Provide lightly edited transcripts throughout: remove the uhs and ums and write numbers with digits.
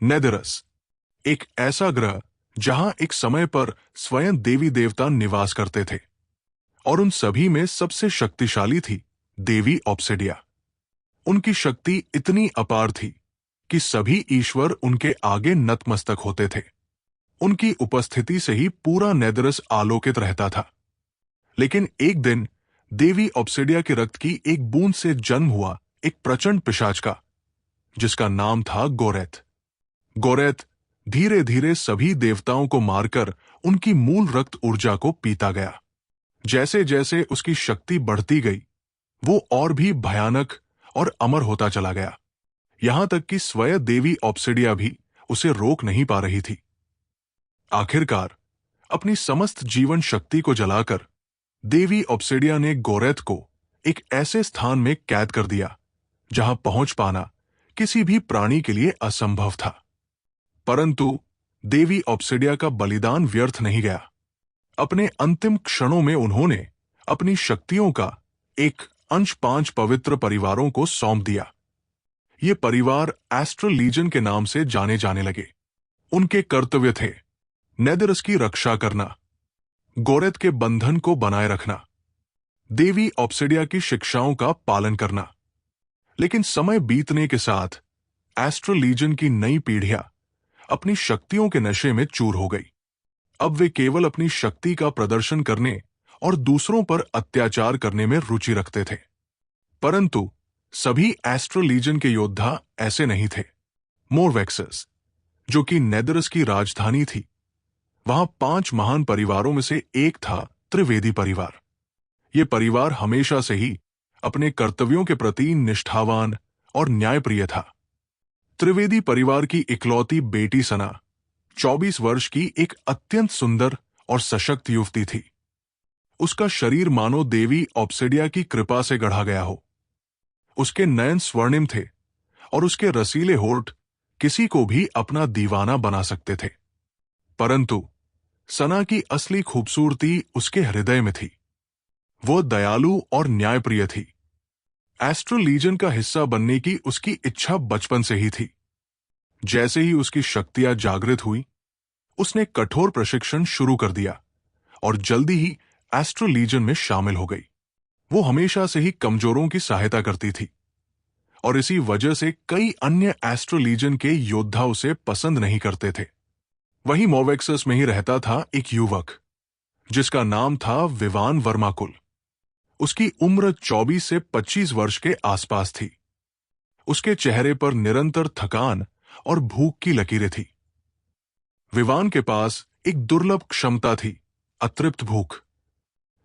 नेदरस, एक ऐसा ग्रह जहां एक समय पर स्वयं देवी देवता निवास करते थे, और उन सभी में सबसे शक्तिशाली थी देवी ऑब्सिडिया। उनकी शक्ति इतनी अपार थी कि सभी ईश्वर उनके आगे नतमस्तक होते थे। उनकी उपस्थिति से ही पूरा नेदरस आलोकित रहता था। लेकिन एक दिन देवी ऑब्सिडिया के रक्त की एक बूंद से जन्म हुआ एक प्रचंड पिशाच का, जिसका नाम था गोरेथ। गोरेथ धीरे धीरे सभी देवताओं को मारकर उनकी मूल रक्त ऊर्जा को पीता गया। जैसे जैसे उसकी शक्ति बढ़ती गई, वो और भी भयानक और अमर होता चला गया, यहां तक कि स्वयं देवी ऑब्सिडिया भी उसे रोक नहीं पा रही थी। आखिरकार अपनी समस्त जीवन शक्ति को जलाकर देवी ऑब्सिडिया ने गोरेथ को एक ऐसे स्थान में कैद कर दिया जहां पहुंच पाना किसी भी प्राणी के लिए असंभव था। परंतु देवी ऑब्सिडिया का बलिदान व्यर्थ नहीं गया। अपने अंतिम क्षणों में उन्होंने अपनी शक्तियों का एक अंश 5 पवित्र परिवारों को सौंप दिया। ये परिवार एस्ट्रल लीजन के नाम से जाने जाने लगे। उनके कर्तव्य थे नेदरस की रक्षा करना, गोरेथ के बंधन को बनाए रखना, देवी ऑब्सिडिया की शिक्षाओं का पालन करना। लेकिन समय बीतने के साथ एस्ट्रल लीजन की नई पीढ़ियां अपनी शक्तियों के नशे में चूर हो गई। अब वे केवल अपनी शक्ति का प्रदर्शन करने और दूसरों पर अत्याचार करने में रुचि रखते थे। परंतु सभी एस्ट्रल लीजन के योद्धा ऐसे नहीं थे। मोरवेक्सस, जो कि नेदरस की राजधानी थी, वहां 5 महान परिवारों में से एक था त्रिवेदी परिवार। यह परिवार हमेशा से ही अपने कर्तव्यों के प्रति निष्ठावान और न्यायप्रिय था। त्रिवेदी परिवार की इकलौती बेटी सना 24 वर्ष की एक अत्यंत सुंदर और सशक्त युवती थी। उसका शरीर मानो देवी ऑब्सिडिया की कृपा से गढ़ा गया हो। उसके नयन स्वर्णिम थे और उसके रसीले होठ किसी को भी अपना दीवाना बना सकते थे। परंतु सना की असली खूबसूरती उसके हृदय में थी। वो दयालु और न्यायप्रिय थी। एस्ट्रल लीजन का हिस्सा बनने की उसकी इच्छा बचपन से ही थी। जैसे ही उसकी शक्तियां जागृत हुई, उसने कठोर प्रशिक्षण शुरू कर दिया और जल्दी ही एस्ट्रल लीजन में शामिल हो गई। वो हमेशा से ही कमजोरों की सहायता करती थी और इसी वजह से कई अन्य एस्ट्रल लीजन के योद्धा उसे पसंद नहीं करते थे। वहीं मोवेक्सस में ही रहता था एक युवक जिसका नाम था विवान वर्माकुल। उसकी उम्र 24 से 25 वर्ष के आसपास थी। उसके चेहरे पर निरंतर थकान और भूख की लकीरें थी। विवान के पास एक दुर्लभ क्षमता थी, अतृप्त भूख।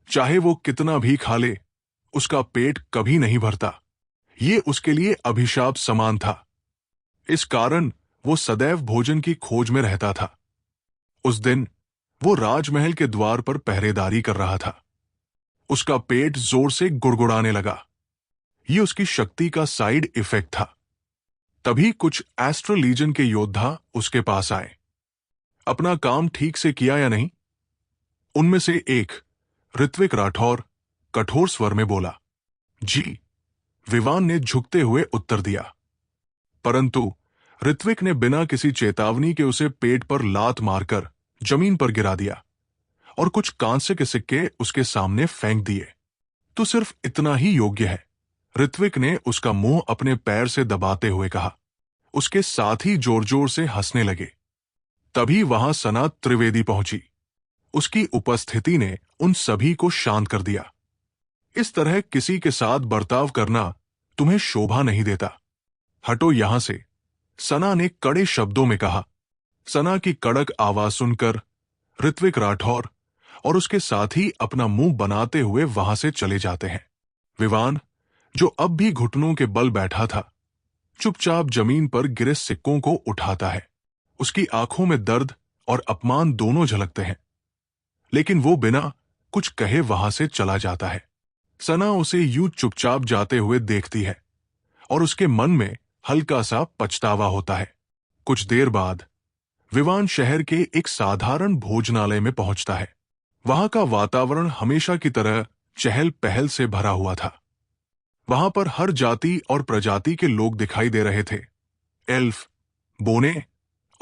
चाहे वो कितना भी खा ले, उसका पेट कभी नहीं भरता। ये उसके लिए अभिशाप समान था। इस कारण वो सदैव भोजन की खोज में रहता था। उस दिन वो राजमहल के द्वार पर पहरेदारी कर रहा था। उसका पेट जोर से गुड़गुड़ाने लगा। ये उसकी शक्ति का साइड इफेक्ट था। तभी कुछ एस्ट्रल लीजन के योद्धा उसके पास आए। अपना काम ठीक से किया या नहीं? उनमें से एक, ऋत्विक राठौर, कठोर स्वर में बोला। जी, विवान ने झुकते हुए उत्तर दिया। परंतु ऋत्विक ने बिना किसी चेतावनी के उसे पेट पर लात मारकर जमीन पर गिरा दिया और कुछ कांसे के सिक्के उसके सामने फेंक दिए। तो सिर्फ इतना ही योग्य है, ऋत्विक ने उसका मुंह अपने पैर से दबाते हुए कहा। उसके साथ ही जोर जोर से हंसने लगे। तभी वहां सना त्रिवेदी पहुंची। उसकी उपस्थिति ने उन सभी को शांत कर दिया। इस तरह किसी के साथ बर्ताव करना तुम्हें शोभा नहीं देता। हटो यहां से, सना ने कड़े शब्दों में कहा। सना की कड़क आवाज सुनकर ऋत्विक राठौर और उसके साथ ही अपना मुंह बनाते हुए वहां से चले जाते हैं। विवान, जो अब भी घुटनों के बल बैठा था, चुपचाप जमीन पर गिरे सिक्कों को उठाता है। उसकी आंखों में दर्द और अपमान दोनों झलकते हैं, लेकिन वो बिना कुछ कहे वहां से चला जाता है। सना उसे यूं चुपचाप जाते हुए देखती है और उसके मन में हल्का सा पछतावा होता है। कुछ देर बाद विवान शहर के एक साधारण भोजनालय में पहुंचता है। वहां का वातावरण हमेशा की तरह चहल पहल से भरा हुआ था। वहां पर हर जाति और प्रजाति के लोग दिखाई दे रहे थे। एल्फ, बोने,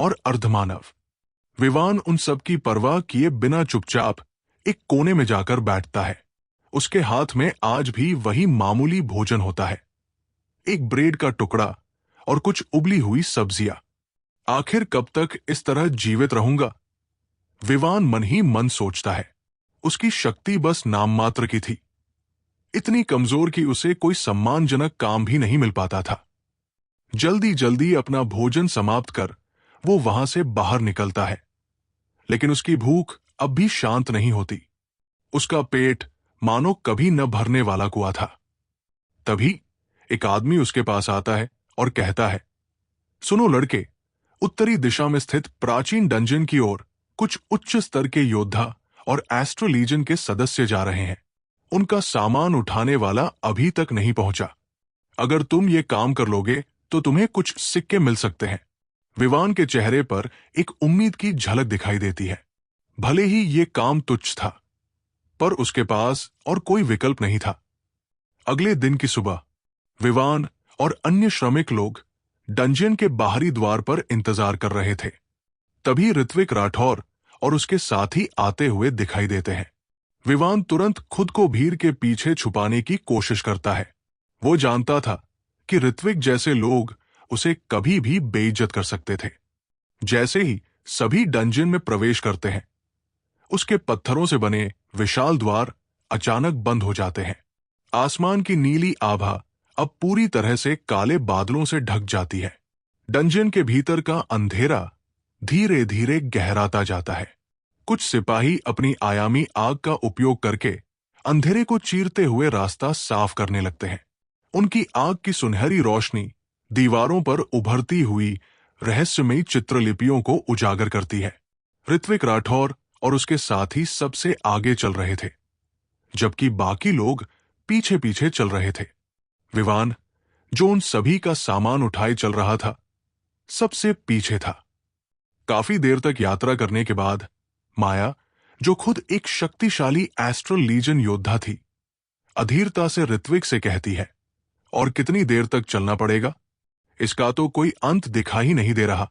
और अर्धमानव। विवान उन सब की परवाह किए बिना चुपचाप एक कोने में जाकर बैठता है। उसके हाथ में आज भी वही मामूली भोजन होता है, एक ब्रेड का टुकड़ा और कुछ उबली हुई सब्जियां। आखिर कब तक इस तरह जीवित रहूंगा? विवान मन ही मन सोचता है। उसकी शक्ति बस नाम मात्र की थी, इतनी कमजोर कि उसे कोई सम्मानजनक काम भी नहीं मिल पाता था। जल्दी जल्दी अपना भोजन समाप्त कर वो वहां से बाहर निकलता है, लेकिन उसकी भूख अब भी शांत नहीं होती। उसका पेट मानो कभी न भरने वाला हुआ था। तभी एक आदमी उसके पास आता है और कहता है, सुनो लड़के, उत्तरी दिशा में स्थित प्राचीन डंजन की ओर कुछ उच्च स्तर के योद्धा और एस्ट्रो लीजन के सदस्य जा रहे हैं। उनका सामान उठाने वाला अभी तक नहीं पहुंचा। अगर तुम ये काम कर लोगे तो तुम्हें कुछ सिक्के मिल सकते हैं। विवान के चेहरे पर एक उम्मीद की झलक दिखाई देती है। भले ही ये काम तुच्छ था, पर उसके पास और कोई विकल्प नहीं था। अगले दिन की सुबह विवान और अन्य श्रमिक लोग डंजन के बाहरी द्वार पर इंतजार कर रहे थे। तभी ऋत्विक राठौर और उसके साथी आते हुए दिखाई देते हैं। विवान तुरंत खुद को भीड़ के पीछे छुपाने की कोशिश करता है। वो जानता था कि ऋत्विक जैसे लोग उसे कभी भी बेइज्जत कर सकते थे। जैसे ही सभी डंजन में प्रवेश करते हैं, उसके पत्थरों से बने विशाल द्वार अचानक बंद हो जाते हैं। आसमान की नीली आभा अब पूरी तरह से काले बादलों से ढक जाती है। डंजन के भीतर का अंधेरा धीरे धीरे गहराता जाता है। कुछ सिपाही अपनी आयामी आग का उपयोग करके अंधेरे को चीरते हुए रास्ता साफ करने लगते हैं। उनकी आग की सुनहरी रोशनी दीवारों पर उभरती हुई रहस्यमयी चित्रलिपियों को उजागर करती है। ऋत्विक राठौर और उसके साथी सबसे आगे चल रहे थे, जबकि बाकी लोग पीछे पीछे चल रहे थे। विवान, जो उन सभी का सामान उठाए चल रहा था, सबसे पीछे था। काफी देर तक यात्रा करने के बाद माया, जो खुद एक शक्तिशाली एस्ट्रल लीजन योद्धा थी, अधीरता से ऋत्विक से कहती है, और कितनी देर तक चलना पड़ेगा? इसका तो कोई अंत दिखा ही नहीं दे रहा।